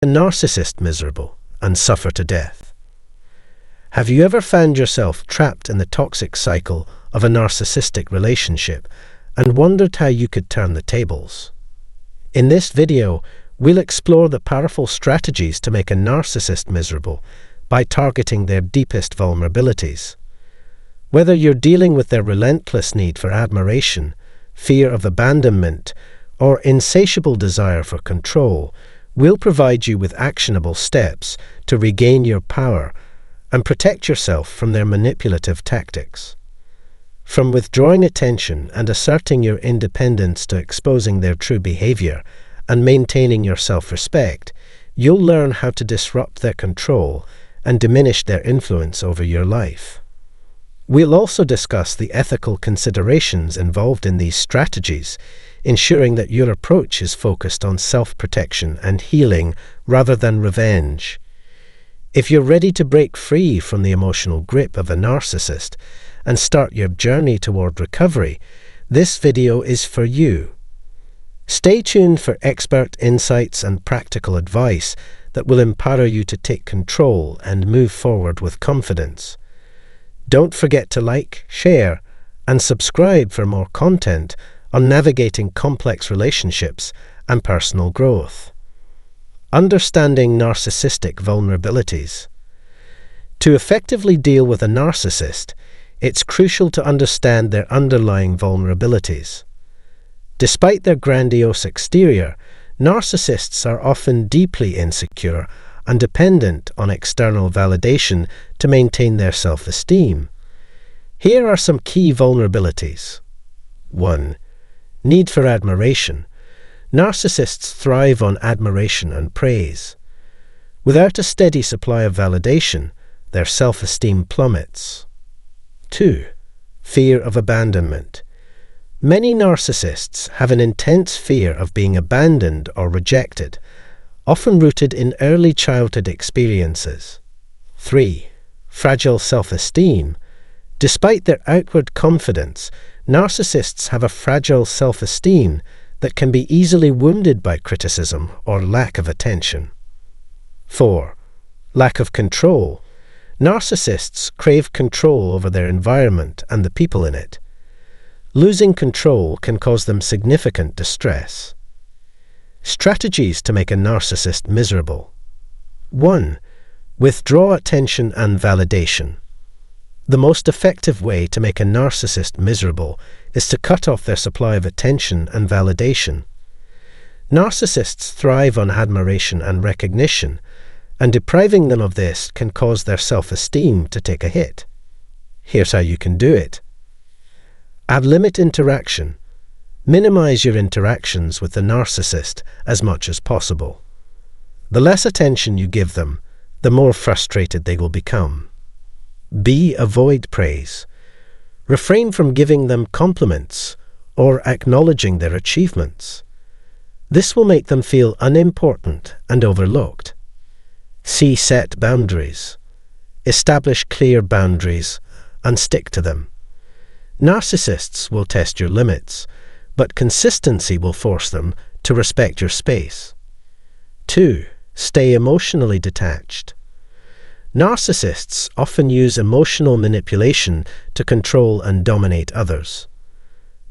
A narcissist miserable and suffer to death. Have you ever found yourself trapped in the toxic cycle of a narcissistic relationship and wondered how you could turn the tables? In this video, we'll explore the powerful strategies to make a narcissist miserable by targeting their deepest vulnerabilities. Whether you're dealing with their relentless need for admiration, fear of abandonment, or insatiable desire for control, we'll provide you with actionable steps to regain your power and protect yourself from their manipulative tactics. From withdrawing attention and asserting your independence to exposing their true behavior and maintaining your self-respect, you'll learn how to disrupt their control and diminish their influence over your life. We'll also discuss the ethical considerations involved in these strategies, ensuring that your approach is focused on self-protection and healing rather than revenge. If you're ready to break free from the emotional grip of a narcissist and start your journey toward recovery, this video is for you. Stay tuned for expert insights and practical advice that will empower you to take control and move forward with confidence. Don't forget to like, share, and subscribe for more content on navigating complex relationships and personal growth. Understanding narcissistic vulnerabilities. To effectively deal with a narcissist, it's crucial to understand their underlying vulnerabilities. Despite their grandiose exterior, narcissists are often deeply insecure and dependent on external validation to maintain their self-esteem. Here are some key vulnerabilities. 1. Need for admiration. Narcissists thrive on admiration and praise. Without a steady supply of validation, their self-esteem plummets. 2. Fear of abandonment. Many narcissists have an intense fear of being abandoned or rejected, often rooted in early childhood experiences. 3. Fragile self-esteem. Despite their outward confidence, narcissists have a fragile self-esteem that can be easily wounded by criticism or lack of attention. 4. Lack of control. Narcissists crave control over their environment and the people in it. Losing control can cause them significant distress. Strategies to make a narcissist miserable. 1. Withdraw attention and validation. The most effective way to make a narcissist miserable is to cut off their supply of attention and validation. Narcissists thrive on admiration and recognition, and depriving them of this can cause their self-esteem to take a hit. Here's how you can do it. Limit interaction. Minimize your interactions with the narcissist as much as possible. The less attention you give them, the more frustrated they will become. B. Avoid praise. Refrain from giving them compliments or acknowledging their achievements. This will make them feel unimportant and overlooked. C. Set boundaries. Establish clear boundaries and stick to them. Narcissists will test your limits, but consistency will force them to respect your space. 2. Stay emotionally detached. Narcissists often use emotional manipulation to control and dominate others.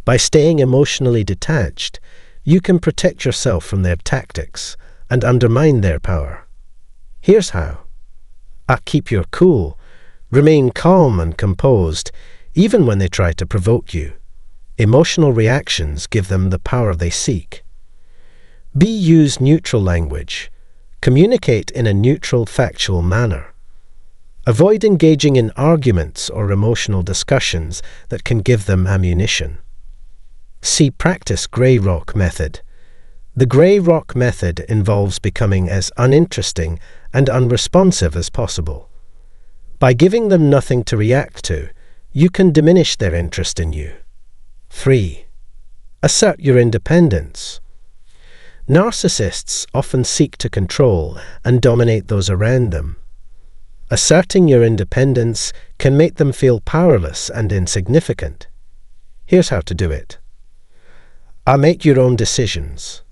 By staying emotionally detached, you can protect yourself from their tactics and undermine their power. Here's how. Keep your cool. Remain calm and composed, even when they try to provoke you. Emotional reactions give them the power they seek. B. Use neutral language. Communicate in a neutral, factual manner. Avoid engaging in arguments or emotional discussions that can give them ammunition. C. Practice Grey Rock Method. The Grey Rock Method involves becoming as uninteresting and unresponsive as possible. By giving them nothing to react to, you can diminish their interest in you. 3. Assert your independence. Narcissists often seek to control and dominate those around them. Asserting your independence can make them feel powerless and insignificant. Here's how to do it. Make your own decisions.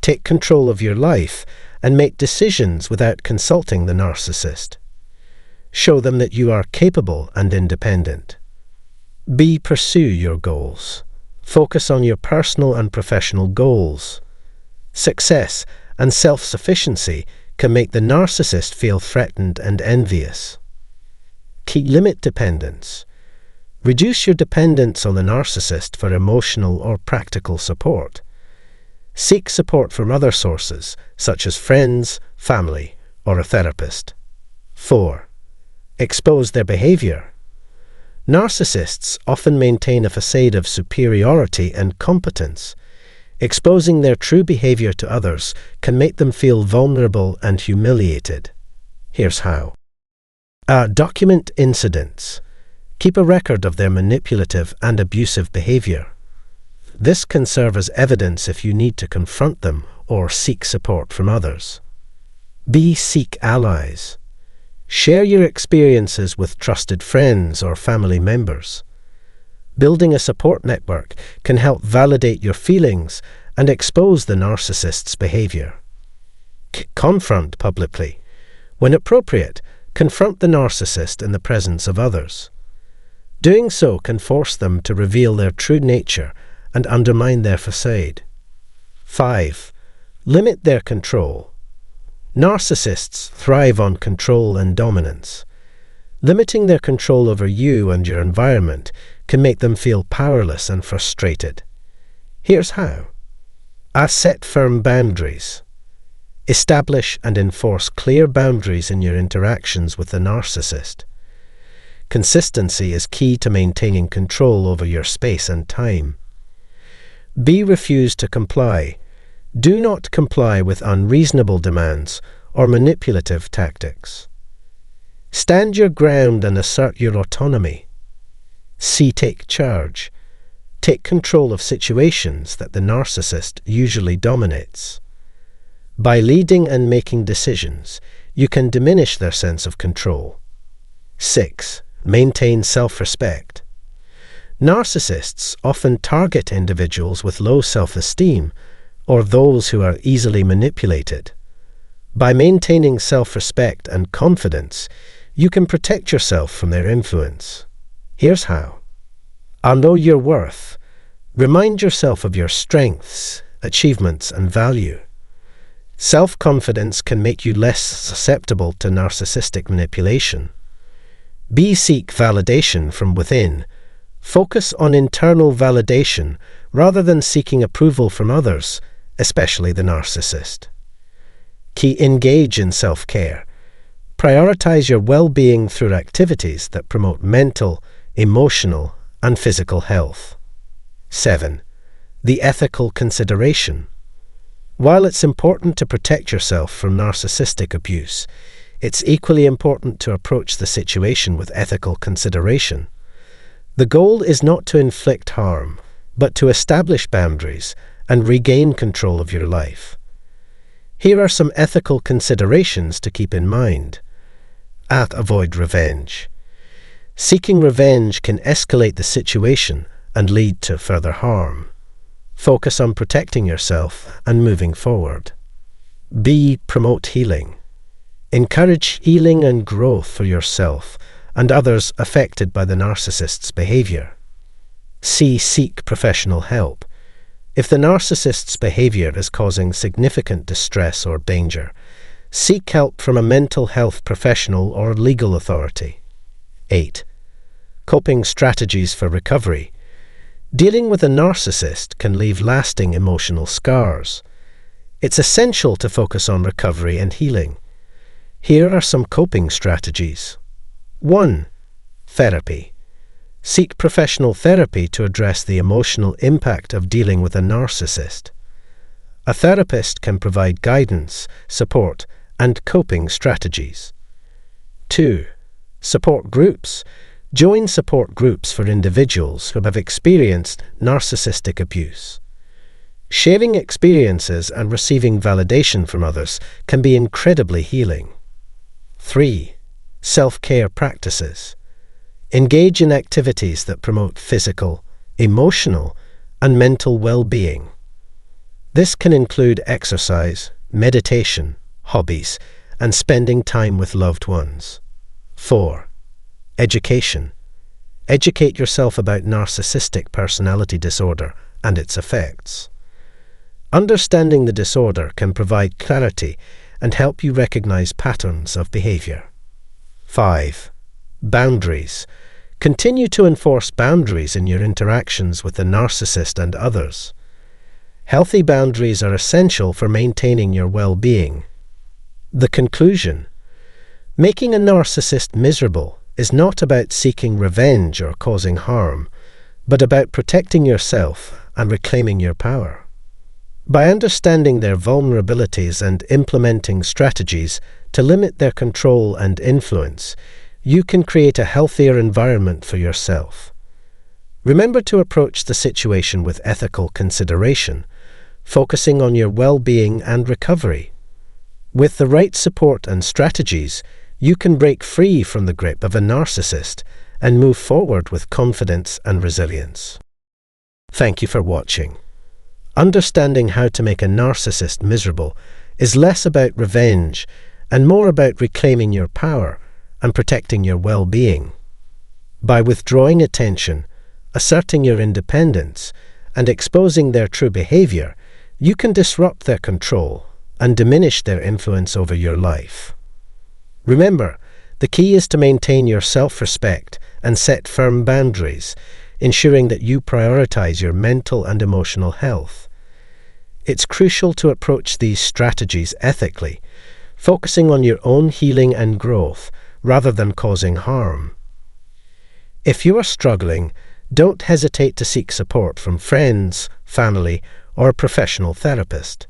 Take control of your life and make decisions without consulting the narcissist. Show them that you are capable and independent. B. Pursue your goals. Focus on your personal and professional goals. Success and self-sufficiency can make the narcissist feel threatened and envious. Key. Limit dependence. Reduce your dependence on the narcissist for emotional or practical support. Seek support from other sources, such as friends, family, or a therapist. 4. Expose their behavior. Narcissists often maintain a facade of superiority and competence. Exposing their true behavior to others can make them feel vulnerable and humiliated. Here's how. Document incidents. Keep a record of their manipulative and abusive behavior. This can serve as evidence if you need to confront them or seek support from others. B. Seek allies. Share your experiences with trusted friends or family members. Building a support network can help validate your feelings and expose the narcissist's behavior. Confront publicly. When appropriate, confront the narcissist in the presence of others. Doing so can force them to reveal their true nature and undermine their facade. 5. Limit their control. Narcissists thrive on control and dominance. Limiting their control over you and your environment can make them feel powerless and frustrated. Here's how. Set firm boundaries. Establish and enforce clear boundaries in your interactions with the narcissist. Consistency is key to maintaining control over your space and time. B. Refuse to comply. Do not comply with unreasonable demands or manipulative tactics. Stand your ground and assert your autonomy. C. Take charge. Take control of situations that the narcissist usually dominates. By leading and making decisions, you can diminish their sense of control. 6. Maintain self-respect. Narcissists often target individuals with low self-esteem or those who are easily manipulated. By maintaining self-respect and confidence, you can protect yourself from their influence. Here's how. Know your worth. Remind yourself of your strengths, achievements, and value. Self-confidence can make you less susceptible to narcissistic manipulation. B. Seek validation from within. Focus on internal validation rather than seeking approval from others, especially the narcissist. Key. Engage in self-care. Prioritize your well-being through activities that promote mental, emotional, and physical health. 7. The ethical consideration. While it's important to protect yourself from narcissistic abuse, it's equally important to approach the situation with ethical consideration. The goal is not to inflict harm, but to establish boundaries and regain control of your life. Here are some ethical considerations to keep in mind. Avoid revenge. Seeking revenge can escalate the situation and lead to further harm. Focus on protecting yourself and moving forward. B. Promote healing. Encourage healing and growth for yourself and others affected by the narcissist's behavior. C. Seek professional help. If the narcissist's behavior is causing significant distress or danger, seek help from a mental health professional or legal authority. 8. Coping strategies for recovery. Dealing with a narcissist can leave lasting emotional scars. It's essential to focus on recovery and healing. Here are some coping strategies. 1. Therapy. Seek professional therapy to address the emotional impact of dealing with a narcissist. A therapist can provide guidance, support, and coping strategies. 2. Support groups. Join support groups for individuals who have experienced narcissistic abuse. Sharing experiences and receiving validation from others can be incredibly healing. 3. Self-care practices. Engage in activities that promote physical, emotional, and mental well-being. This can include exercise, meditation, hobbies, and spending time with loved ones. 4. Education. Educate yourself about narcissistic personality disorder and its effects. Understanding the disorder can provide clarity and help you recognize patterns of behavior. 5. Boundaries. Continue to enforce boundaries in your interactions with the narcissist and others. Healthy boundaries are essential for maintaining your well-being. The conclusion. Making a narcissist miserable is not about seeking revenge or causing harm, but about protecting yourself and reclaiming your power. By understanding their vulnerabilities and implementing strategies to limit their control and influence, you can create a healthier environment for yourself. Remember to approach the situation with ethical consideration, focusing on your well-being and recovery. With the right support and strategies, you can break free from the grip of a narcissist and move forward with confidence and resilience. Thank you for watching. Understanding how to make a narcissist miserable is less about revenge and more about reclaiming your power and protecting your well-being. By withdrawing attention, asserting your independence, and exposing their true behavior, you can disrupt their control and diminish their influence over your life. Remember, the key is to maintain your self-respect and set firm boundaries, ensuring that you prioritize your mental and emotional health. It's crucial to approach these strategies ethically, focusing on your own healing and growth rather than causing harm. If you are struggling, don't hesitate to seek support from friends, family, or a professional therapist.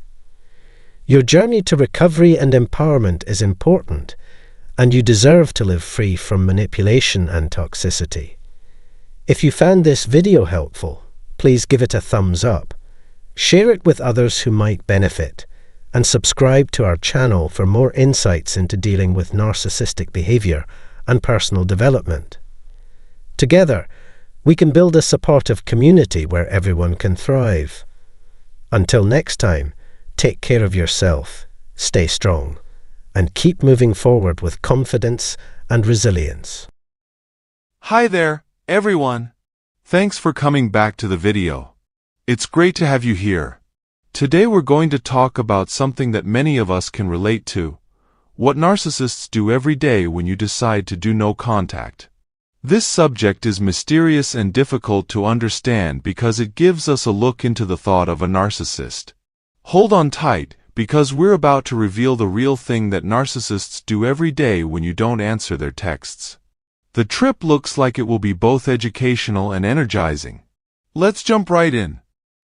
Your journey to recovery and empowerment is important, and you deserve to live free from manipulation and toxicity. If you found this video helpful, please give it a thumbs up, share it with others who might benefit, and subscribe to our channel for more insights into dealing with narcissistic behavior and personal development. Together, we can build a supportive community where everyone can thrive. Until next time, take care of yourself, stay strong, and keep moving forward with confidence and resilience. Hi there, everyone. Thanks for coming back to the video. It's great to have you here. Today we're going to talk about something that many of us can relate to: what narcissists do every day when you decide to do no contact. This subject is mysterious and difficult to understand because it gives us a look into the thought of a narcissist. Hold on tight, because we're about to reveal the real thing that narcissists do every day when you don't answer their texts. The trip looks like it will be both educational and energizing. Let's jump right in.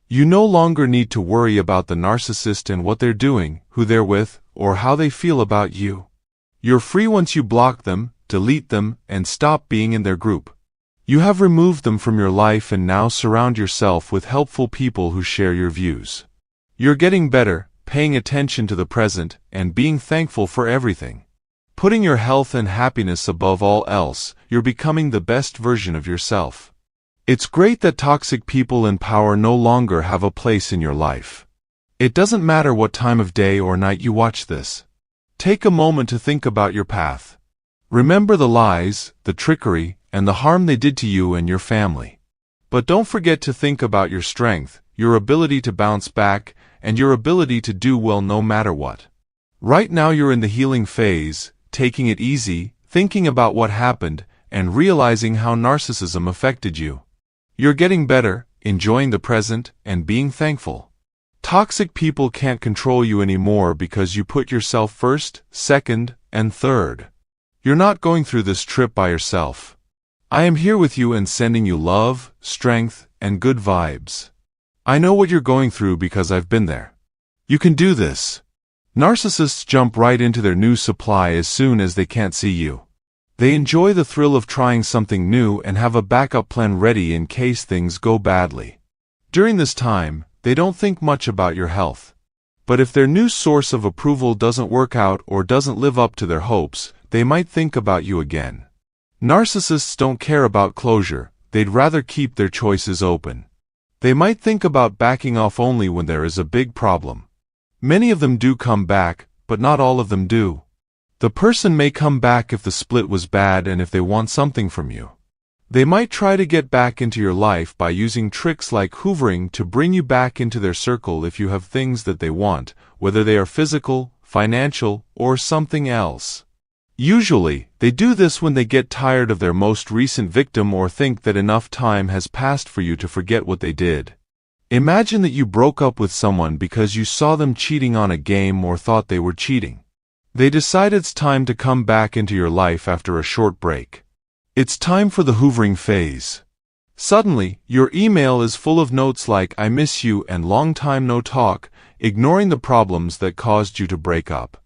You no longer need to worry about the narcissist and what they're doing, who they're with, or how they feel about you. You're free once you block them, delete them, and stop being in their group. You have removed them from your life and now surround yourself with helpful people who share your views. You're getting better, paying attention to the present, and being thankful for everything. Putting your health and happiness above all else, you're becoming the best version of yourself. It's great that toxic people in power no longer have a place in your life. It doesn't matter what time of day or night you watch this. Take a moment to think about your path. Remember the lies, the trickery, and the harm they did to you and your family. But don't forget to think about your strength, your ability to bounce back, and your ability to do well no matter what. Right now you're in the healing phase, taking it easy, thinking about what happened, and realizing how narcissism affected you. You're getting better, enjoying the present, and being thankful. Toxic people can't control you anymore because you put yourself first, second, and third. You're not going through this trip by yourself. I am here with you and sending you love, strength, and good vibes. I know what you're going through because I've been there. You can do this. Narcissists jump right into their new supply as soon as they can't see you. They enjoy the thrill of trying something new and have a backup plan ready in case things go badly. During this time, they don't think much about your health. But if their new source of approval doesn't work out or doesn't live up to their hopes, they might think about you again. Narcissists don't care about closure, they'd rather keep their choices open. They might think about backing off only when there is a big problem. Many of them do come back, but not all of them do. The person may come back if the split was bad and if they want something from you. They might try to get back into your life by using tricks like hoovering to bring you back into their circle if you have things that they want, whether they are physical, financial, or something else. Usually, they do this when they get tired of their most recent victim or think that enough time has passed for you to forget what they did. Imagine that you broke up with someone because you saw them cheating on a game or thought they were cheating. They decide it's time to come back into your life after a short break. It's time for the hoovering phase. Suddenly, your email is full of notes like "I miss you" and "long time no talk," ignoring the problems that caused you to break up.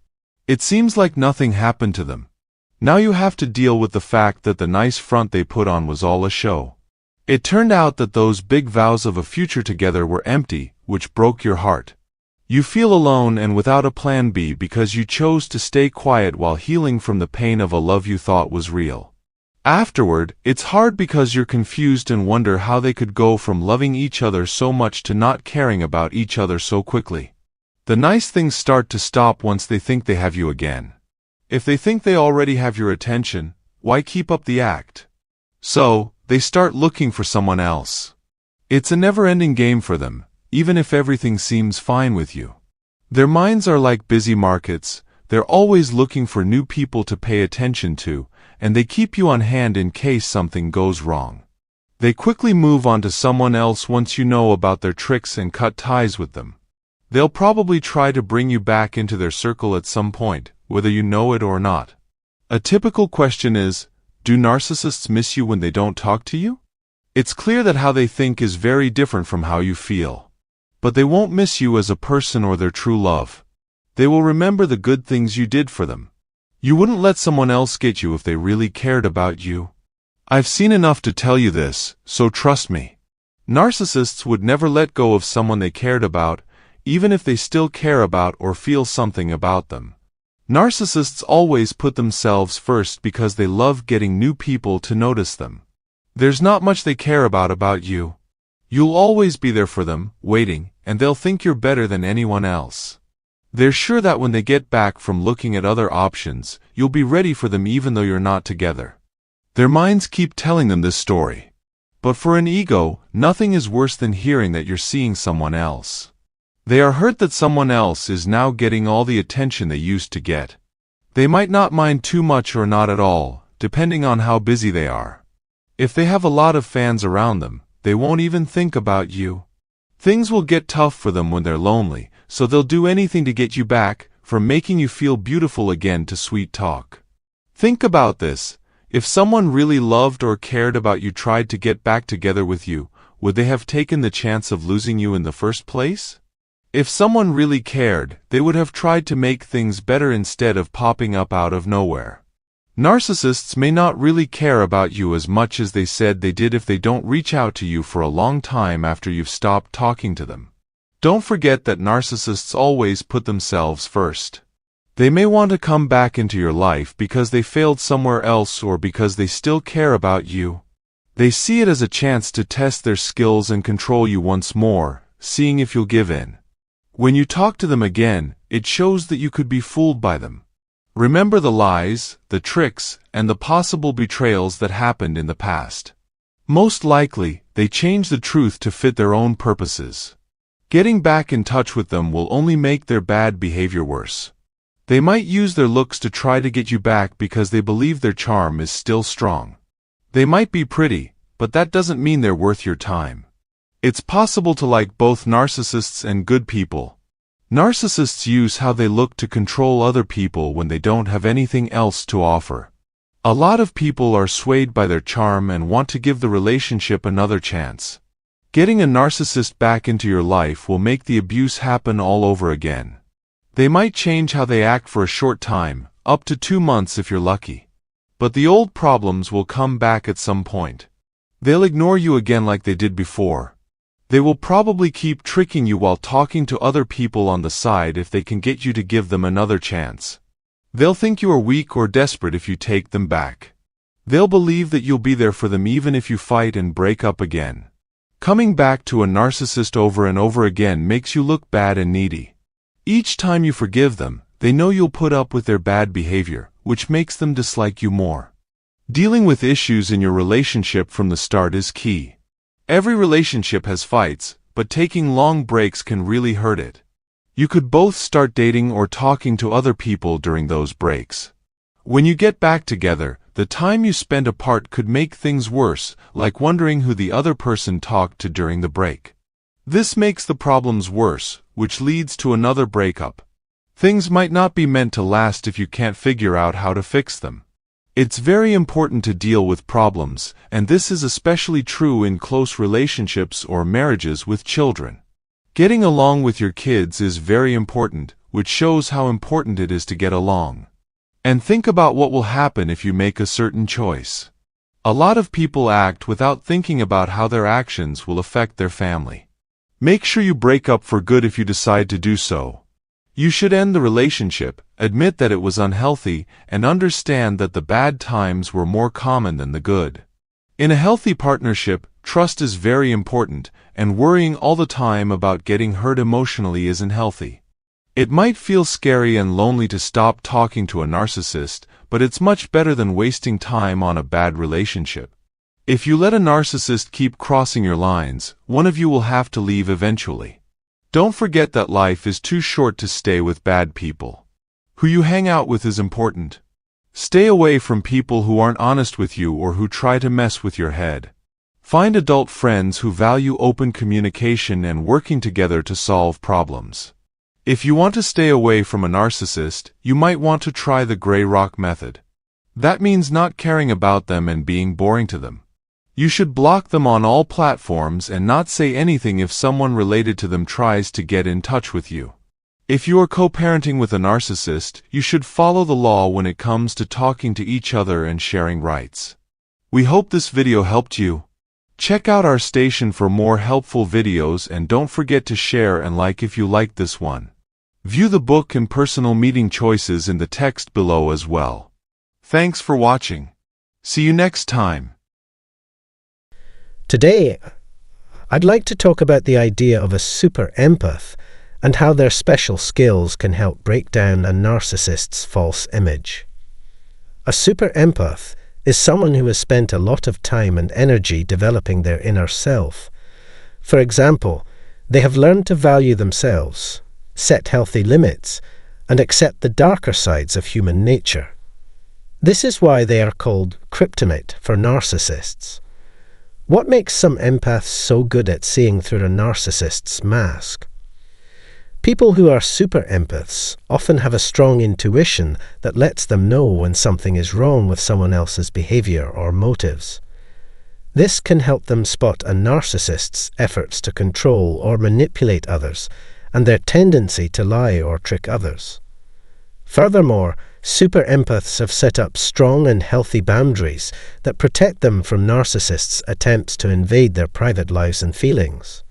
It seems like nothing happened to them. Now you have to deal with the fact that the nice front they put on was all a show. It turned out that those big vows of a future together were empty, which broke your heart. You feel alone and without a plan B because you chose to stay quiet while healing from the pain of a love you thought was real. Afterward, it's hard because you're confused and wonder how they could go from loving each other so much to not caring about each other so quickly. The nice things start to stop once they think they have you again. If they think they already have your attention, why keep up the act? So, they start looking for someone else. It's a never-ending game for them, even if everything seems fine with you. Their minds are like busy markets. They're always looking for new people to pay attention to, and they keep you on hand in case something goes wrong. They quickly move on to someone else once you know about their tricks and cut ties with them. They'll probably try to bring you back into their circle at some point, whether you know it or not. A typical question is, do narcissists miss you when they don't talk to you? It's clear that how they think is very different from how you feel. But they won't miss you as a person or their true love. They will remember the good things you did for them. You wouldn't let someone else get you if they really cared about you. I've seen enough to tell you this, so trust me. Narcissists would never let go of someone they cared about, even if they still care about or feel something about them. Narcissists always put themselves first because they love getting new people to notice them. There's not much they care about you. You'll always be there for them, waiting, and they'll think you're better than anyone else. They're sure that when they get back from looking at other options, you'll be ready for them even though you're not together. Their minds keep telling them this story. But for an ego, nothing is worse than hearing that you're seeing someone else. They are hurt that someone else is now getting all the attention they used to get. They might not mind too much or not at all, depending on how busy they are. If they have a lot of fans around them, they won't even think about you. Things will get tough for them when they're lonely, so they'll do anything to get you back, from making you feel beautiful again to sweet talk. Think about this. If someone really loved or cared about you tried to get back together with you, would they have taken the chance of losing you in the first place? If someone really cared, they would have tried to make things better instead of popping up out of nowhere. Narcissists may not really care about you as much as they said they did if they don't reach out to you for a long time after you've stopped talking to them. Don't forget that narcissists always put themselves first. They may want to come back into your life because they failed somewhere else or because they still care about you. They see it as a chance to test their skills and control you once more, seeing if you'll give in. When you talk to them again, it shows that you could be fooled by them. Remember the lies, the tricks, and the possible betrayals that happened in the past. Most likely, they change the truth to fit their own purposes. Getting back in touch with them will only make their bad behavior worse. They might use their looks to try to get you back because they believe their charm is still strong. They might be pretty, but that doesn't mean they're worth your time. It's possible to like both narcissists and good people. Narcissists use how they look to control other people when they don't have anything else to offer. A lot of people are swayed by their charm and want to give the relationship another chance. Getting a narcissist back into your life will make the abuse happen all over again. They might change how they act for a short time, up to 2 months if you're lucky. But the old problems will come back at some point. They'll ignore you again like they did before. They will probably keep tricking you while talking to other people on the side if they can get you to give them another chance. They'll think you are weak or desperate if you take them back. They'll believe that you'll be there for them even if you fight and break up again. Coming back to a narcissist over and over again makes you look bad and needy. Each time you forgive them, They know you'll put up with their bad behavior, which makes them dislike you more. Dealing with issues in your relationship from the start is key. Every relationship has fights, but taking long breaks can really hurt it. You could both start dating or talking to other people during those breaks. When you get back together, the time you spend apart could make things worse, like wondering who the other person talked to during the break. This makes the problems worse, which leads to another breakup. Things might not be meant to last if you can't figure out how to fix them. It's very important to deal with problems, and this is especially true in close relationships or marriages with children. Getting along with your kids is very important, which shows how important it is to get along. And think about what will happen if you make a certain choice. A lot of people act without thinking about how their actions will affect their family. Make sure you break up for good if you decide to do so. You should end the relationship, admit that it was unhealthy, and understand that the bad times were more common than the good. In a healthy partnership, trust is very important, and worrying all the time about getting hurt emotionally isn't healthy. It might feel scary and lonely to stop talking to a narcissist, but it's much better than wasting time on a bad relationship. If you let a narcissist keep crossing your lines, one of you will have to leave eventually. Don't forget that life is too short to stay with bad people. Who you hang out with is important. Stay away from people who aren't honest with you or who try to mess with your head. Find adult friends who value open communication and working together to solve problems. If you want to stay away from a narcissist, you might want to try the gray rock method. That means not caring about them and being boring to them. You should block them on all platforms and not say anything if someone related to them tries to get in touch with you. If you are co-parenting with a narcissist, you should follow the law when it comes to talking to each other and sharing rights. We hope this video helped you. Check out our station for more helpful videos and don't forget to share and like if you liked this one. View the book and personal meeting choices in the text below as well. Thanks for watching. See you next time. Today, I'd like to talk about the idea of a super empath and how their special skills can help break down a narcissist's false image. A super empath is someone who has spent a lot of time and energy developing their inner self. For example, they have learned to value themselves, set healthy limits, and accept the darker sides of human nature. This is why they are called kryptonite for narcissists. What makes some empaths so good at seeing through a narcissist's mask? People who are super empaths often have a strong intuition that lets them know when something is wrong with someone else's behavior or motives. This can help them spot a narcissist's efforts to control or manipulate others and their tendency to lie or trick others. Furthermore, super empaths have set up strong and healthy boundaries that protect them from narcissists' attempts to invade their private lives and feelings.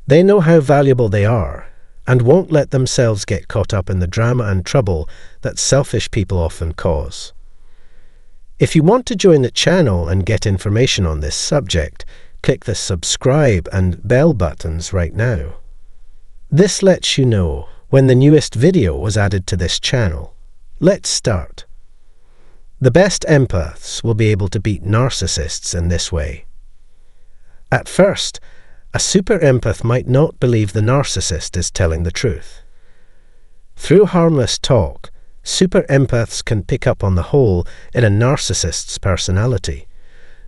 They know how valuable they are and won't let themselves get caught up in the drama and trouble that selfish people often cause. If you want to join the channel and get information on this subject, click the subscribe and bell buttons right now. This lets you know when the newest video was added to this channel. Let's start. The best empaths will be able to beat narcissists in this way. At first, a super empath might not believe the narcissist is telling the truth. Through harmless talk, super empaths can pick up on the hole in a narcissist's personality.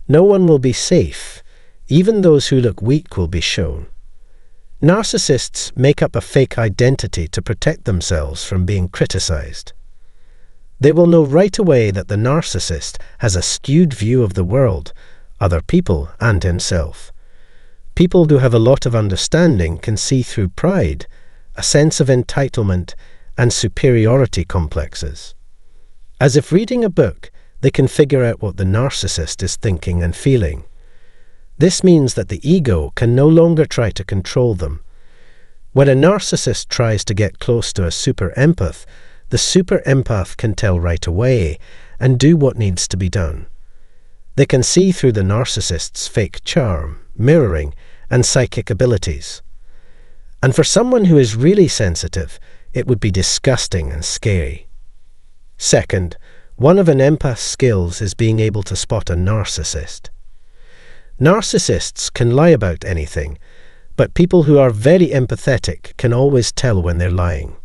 No one will be safe. Even those who look weak will be shown. Narcissists make up a fake identity to protect themselves from being criticized. They will know right away that the narcissist has a skewed view of the world, other people, and himself. People who have a lot of understanding can see through pride, a sense of entitlement, and superiority complexes. As if reading a book, they can figure out what the narcissist is thinking and feeling. This means that the ego can no longer try to control them. When a narcissist tries to get close to a super empath, the super empath can tell right away and do what needs to be done. They can see through the narcissist's fake charm, mirroring, and psychic abilities. And for someone who is really sensitive, it would be disgusting and scary. Second, one of an empath's skills is being able to spot a narcissist. Narcissists can lie about anything, but people who are very empathetic can always tell when they're lying.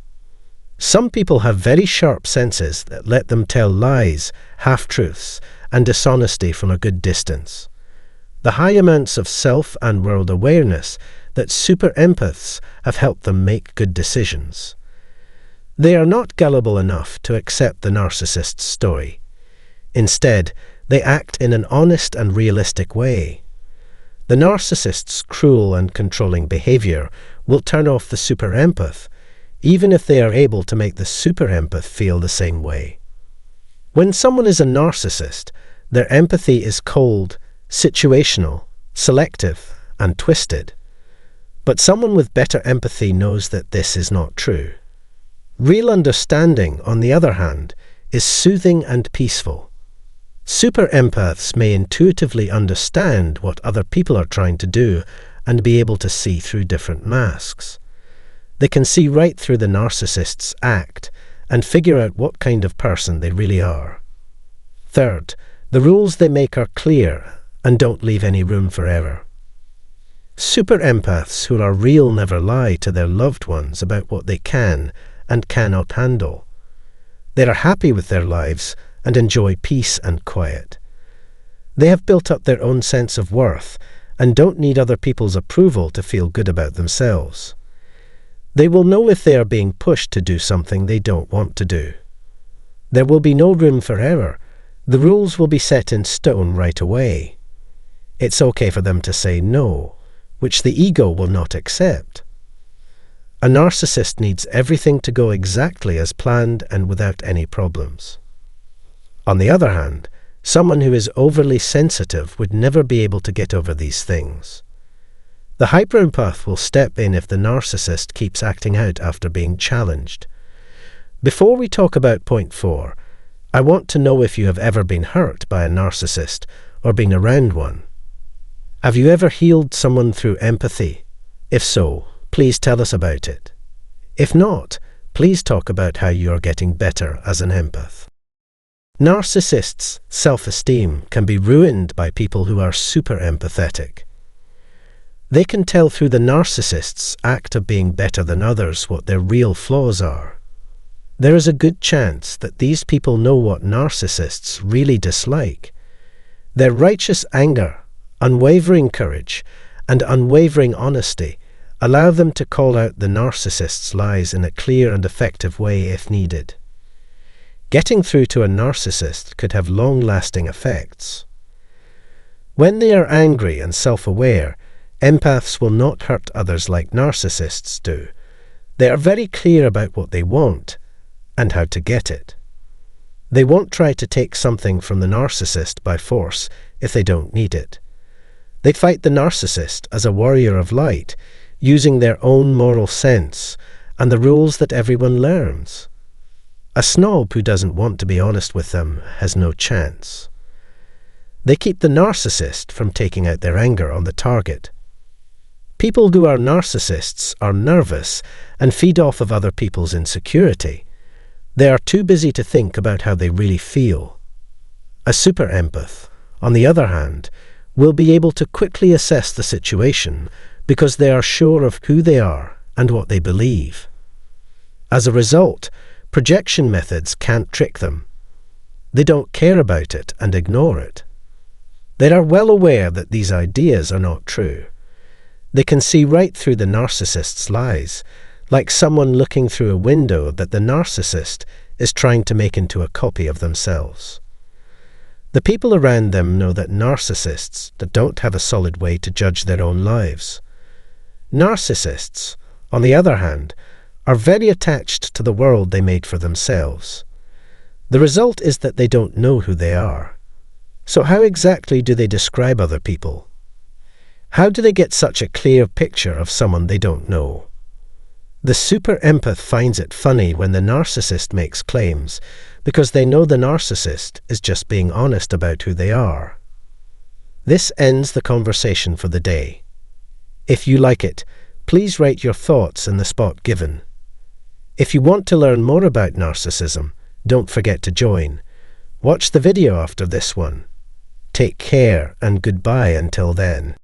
Some people have very sharp senses that let them tell lies, half-truths, and dishonesty from a good distance. The high amounts of self and world awareness that super empaths have helped them make good decisions. They are not gullible enough to accept the narcissist's story. Instead, they act in an honest and realistic way. The narcissist's cruel and controlling behavior will turn off the super empath, even if they are able to make the super empath feel the same way. When someone is a narcissist, their empathy is cold, situational, selective, and twisted. But someone with better empathy knows that this is not true. Real understanding, on the other hand, is soothing and peaceful. Super empaths may intuitively understand what other people are trying to do and be able to see through different masks. They can see right through the narcissist's act and figure out what kind of person they really are. Third, the rules they make are clear and don't leave any room for error. Super empaths who are real never lie to their loved ones about what they can and cannot handle. They are happy with their lives and enjoy peace and quiet. They have built up their own sense of worth and don't need other people's approval to feel good about themselves. They will know if they are being pushed to do something they don't want to do. There will be no room for error. The rules will be set in stone right away. It's okay for them to say no, which the ego will not accept. A narcissist needs everything to go exactly as planned and without any problems. On the other hand, someone who is overly sensitive would never be able to get over these things. The hyper-empath will step in if the narcissist keeps acting out after being challenged. Before we talk about point 4, I want to know if you have ever been hurt by a narcissist or been around one. Have you ever healed someone through empathy? If so, please tell us about it. If not, please talk about how you are getting better as an empath. Narcissists' self-esteem can be ruined by people who are super empathetic. They can tell through the narcissist's act of being better than others what their real flaws are. There is a good chance that these people know what narcissists really dislike. Their righteous anger, unwavering courage, and unwavering honesty allow them to call out the narcissist's lies in a clear and effective way if needed. Getting through to a narcissist could have long-lasting effects. When they are angry and self-aware, empaths will not hurt others like narcissists do. They are very clear about what they want and how to get it. They won't try to take something from the narcissist by force if they don't need it. They fight the narcissist as a warrior of light, using their own moral sense and the rules that everyone learns. A snob who doesn't want to be honest with them has no chance. They keep the narcissist from taking out their anger on the target. People who are narcissists are nervous and feed off of other people's insecurity. They are too busy to think about how they really feel. A super empath, on the other hand, will be able to quickly assess the situation because they are sure of who they are and what they believe. As a result, projection methods can't trick them. They don't care about it and ignore it. They are well aware that these ideas are not true. They can see right through the narcissist's lies, like someone looking through a window that the narcissist is trying to make into a copy of themselves. The people around them know that narcissists don't have a solid way to judge their own lives. Narcissists, on the other hand, are very attached to the world they made for themselves. The result is that they don't know who they are. So how exactly do they describe other people? How do they get such a clear picture of someone they don't know? The super empath finds it funny when the narcissist makes claims because they know the narcissist is just being honest about who they are. This ends the conversation for the day. If you like it, please write your thoughts in the spot given. If you want to learn more about narcissism, don't forget to join. Watch the video after this one. Take care and goodbye until then.